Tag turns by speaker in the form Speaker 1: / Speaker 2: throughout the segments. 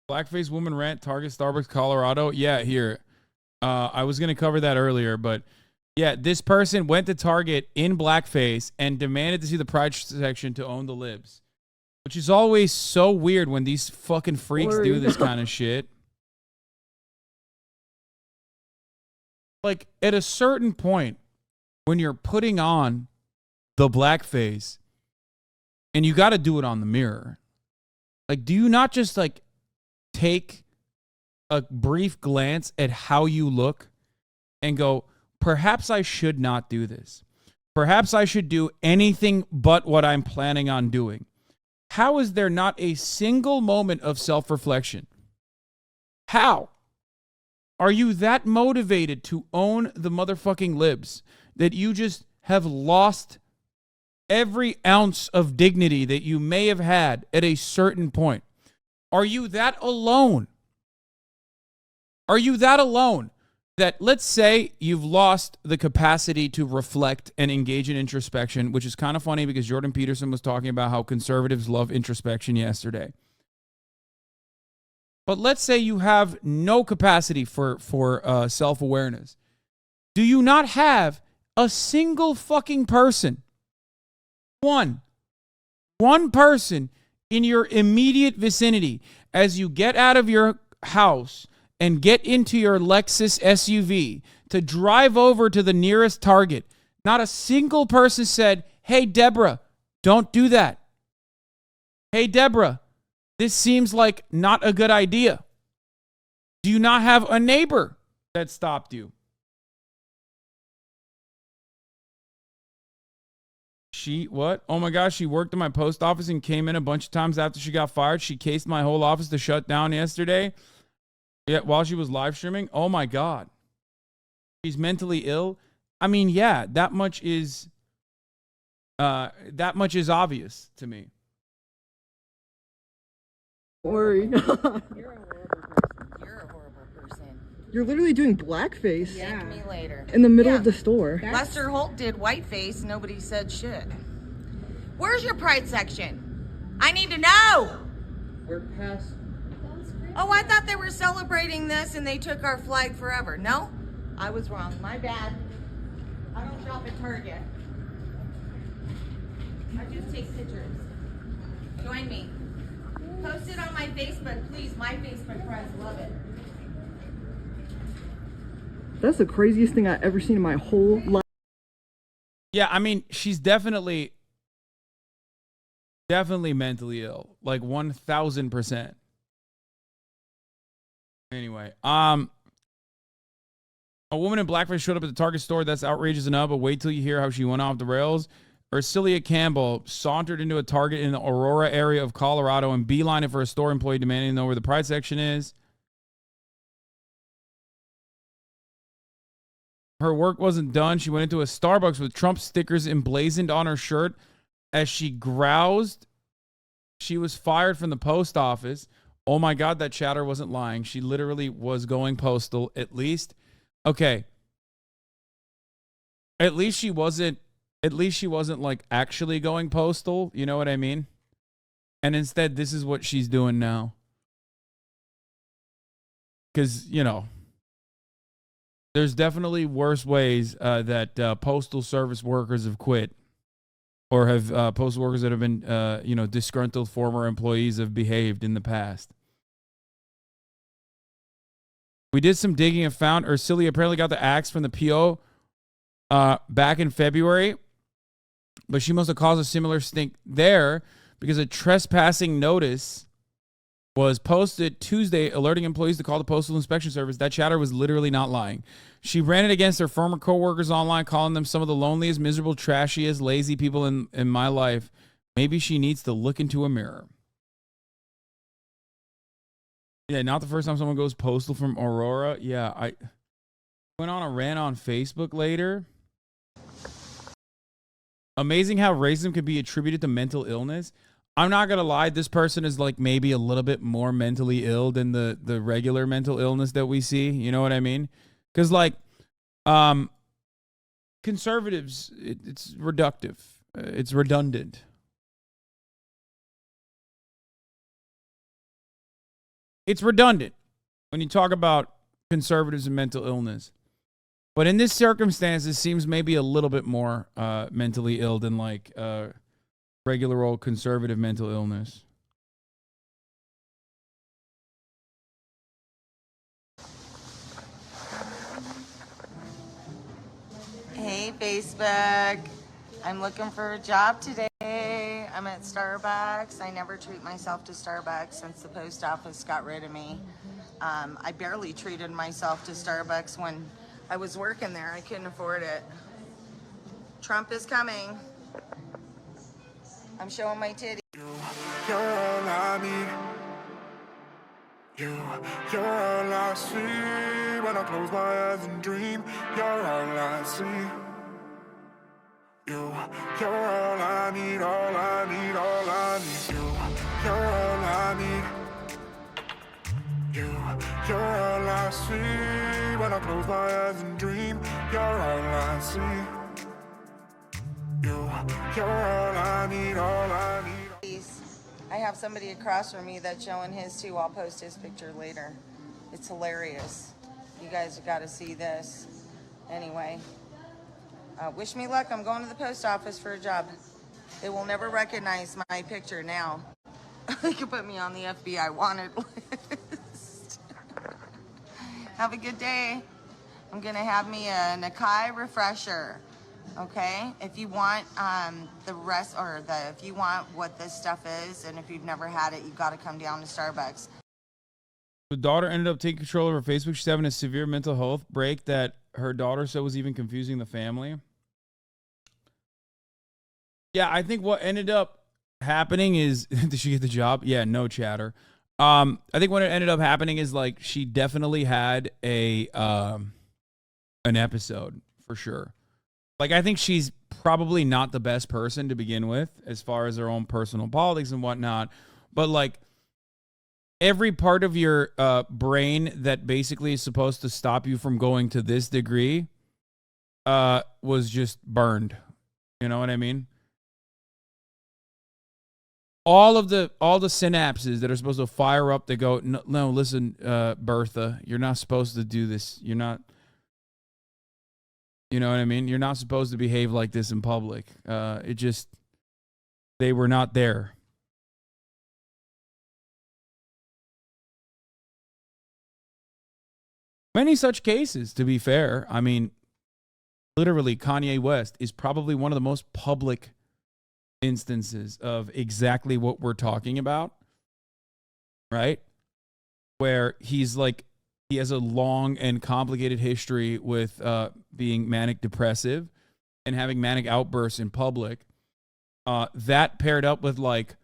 Speaker 1: Blackface woman rant, Target, Starbucks, Colorado. Yeah, here. I was going to cover that earlier, but yeah, this person went to Target in blackface and demanded to see the Pride section to own the libs, which is always so weird when these fucking freaks do this kind of shit. Like, at a certain point, when you're putting on the blackface, and you got to do it on the mirror, like, do you not just, like, take a brief glance at how you look and go, perhaps I should not do this. Perhaps I should do anything but what I'm planning on doing. How is there not a single moment of self-reflection? How? Are you that motivated to own the motherfucking libs that you just have lost every ounce of dignity that you may have had at a certain point? Are you that alone? Are you that alone that, let's say, you've lost the capacity to reflect and engage in introspection, which is kind of funny because Jordan Peterson was talking about how conservatives love introspection yesterday. But let's say you have no capacity for self-awareness. Do you not have a single fucking person, one person in your immediate vicinity as you get out of your house and get into your Lexus SUV to drive over to the nearest Target? Not a single person said, hey, Deborah, don't do that. Hey, Deborah, this seems like not a good idea. Do you not have a neighbor that stopped you? What? Oh my gosh, she worked in my post office and came in a bunch of times after she got fired. She cased my whole office to shut down yesterday. Yeah, while she was live streaming. Oh my God. She's mentally ill. I mean, yeah, that much is obvious to me.
Speaker 2: Worry.
Speaker 3: You're a horrible person. You're a horrible person.
Speaker 2: You're literally doing blackface.
Speaker 3: Yeah. Thank me later.
Speaker 2: In the middle of the store.
Speaker 3: Lester Holt did whiteface. Nobody said shit. Where's your pride section? I need to know.
Speaker 2: We're past.
Speaker 3: Oh, I thought they were celebrating this and they took our flag forever. No, I was wrong. My bad. I don't shop at Target. I just take pictures. Join me. Post it on my Facebook, please. My Facebook friends love it.
Speaker 2: That's the craziest thing I've ever seen in my whole life.
Speaker 1: Yeah, I mean, she's definitely mentally ill. Like 1,000%. Anyway, a woman in blackface showed up at the Target store. That's outrageous enough, but wait till you hear how she went off the rails. Ursilia Campbell sauntered into a Target in the Aurora area of Colorado and beelined for a store employee demanding to know where the Pride section is. Her work wasn't done. She went into a Starbucks with Trump stickers emblazoned on her shirt. As she groused, she was fired from the post office. Oh my God, that chatter wasn't lying. She literally was going postal. At least, okay. At least she wasn't like actually going postal. You know what I mean? And instead, this is what she's doing now. Because, you know, there's definitely worse ways that postal service workers have quit, or have postal workers that have been, disgruntled former employees have behaved in the past. We did some digging and found Ursilia apparently got the axe from the PO back in February, but she must have caused a similar stink there because a trespassing notice was posted Tuesday alerting employees to call the Postal Inspection Service. That chatter was literally not lying. She ran it against her former coworkers online, calling them some of the loneliest, miserable, trashiest, lazy people in my life. Maybe she needs to look into a mirror. Yeah, not the first time someone goes postal from Aurora. Yeah, I went on a rant on Facebook later. Amazing how racism could be attributed to mental illness. I'm not going to lie. This person is like maybe a little bit more mentally ill than the regular mental illness that we see. You know what I mean? Because like conservatives, it's reductive. It's redundant. it's redundant when you talk about conservatives and mental illness. But in this circumstance, it seems maybe a little bit more mentally ill than like regular old conservative mental illness.
Speaker 3: Hey, Facebook. I'm looking for a job today. I'm at Starbucks. I never treat myself to Starbucks since the post office got rid of me. I barely treated myself to Starbucks when I was working there. I couldn't afford it. Trump is coming. I'm showing my titty.
Speaker 4: You're all I need. You're all I see when I close my eyes and dream. You're all I see. You're all I need, all I need, all I need. You're all I need. You're all I see when I close my eyes and dream. You're all I see. You're all I need, all I need.
Speaker 3: I have somebody across from me that's showing his too. I'll post his picture later. It's hilarious. You guys have got to see this. Anyway, wish me luck. I'm going to the post office for a job. They will never recognize my picture now. They could put me on the FBI wanted list. Have a good day. I'm going to have me a Nakai refresher. Okay, if you want the rest, or if you want what this stuff is, and if you've never had it, you got to come down to Starbucks.
Speaker 1: The daughter ended up taking control of her Facebook. She's having a severe mental health break that her daughter said was even confusing the family. Yeah, I think what ended up happening is, did she get the job? Yeah, no chatter. I think what ended up happening is like she definitely had an episode for sure. Like, I think she's probably not the best person to begin with as far as her own personal politics and whatnot. But, like, every part of your brain that basically is supposed to stop you from going to this degree was just burned. You know what I mean? All the synapses that are supposed to fire up, they go, no, listen, Bertha, you're not supposed to do this. You're not... You know what I mean? You're not supposed to behave like this in public. They were not there. Many such cases, to be fair. I mean, literally, Kanye West is probably one of the most public instances of exactly what we're talking about, right? Where he's like, he has a long and complicated history with being manic depressive and having manic outbursts in public. That paired up with like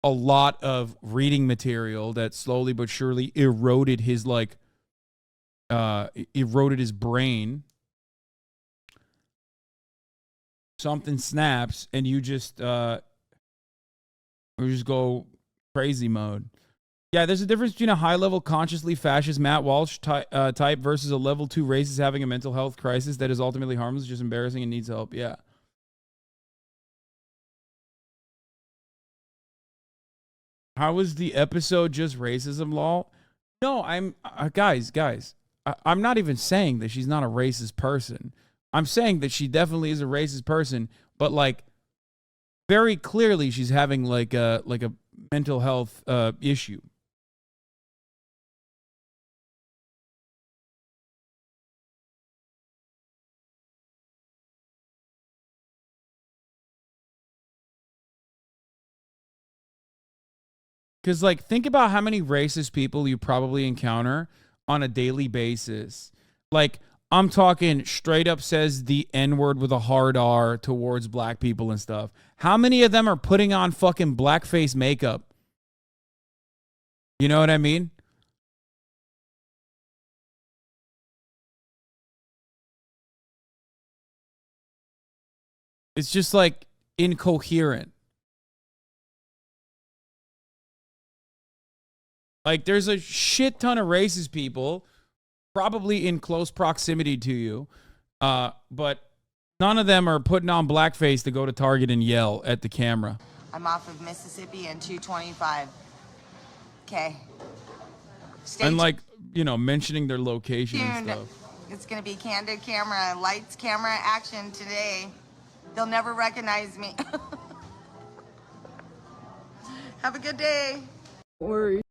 Speaker 1: a lot of reading material that slowly but surely eroded his brain. Something snaps and you just go crazy mode. Yeah, there's a difference between a high-level consciously fascist Matt Walsh type versus a level 2 racist having a mental health crisis that is ultimately harmless, just embarrassing and needs help. Yeah. How was the episode just racism, lol? No, I'm guys. I'm not even saying that she's not a racist person. I'm saying that she definitely is a racist person, but like very clearly she's having like a mental health issue. Because, like, think about how many racist people you probably encounter on a daily basis. Like, I'm talking straight up says the N-word with a hard R towards black people and stuff. How many of them are putting on fucking blackface makeup? You know what I mean? It's just, like, incoherent. Like, there's a shit ton of racist people probably in close proximity to you, but none of them are putting on blackface to go to Target and yell at the camera.
Speaker 3: I'm off of Mississippi and 225. Okay.
Speaker 1: And like, you know, mentioning their location and
Speaker 3: tuned.
Speaker 1: stuff.
Speaker 3: It's gonna be candid camera, lights, camera, action today. They'll never recognize me. Have a good day.
Speaker 2: Don't worry.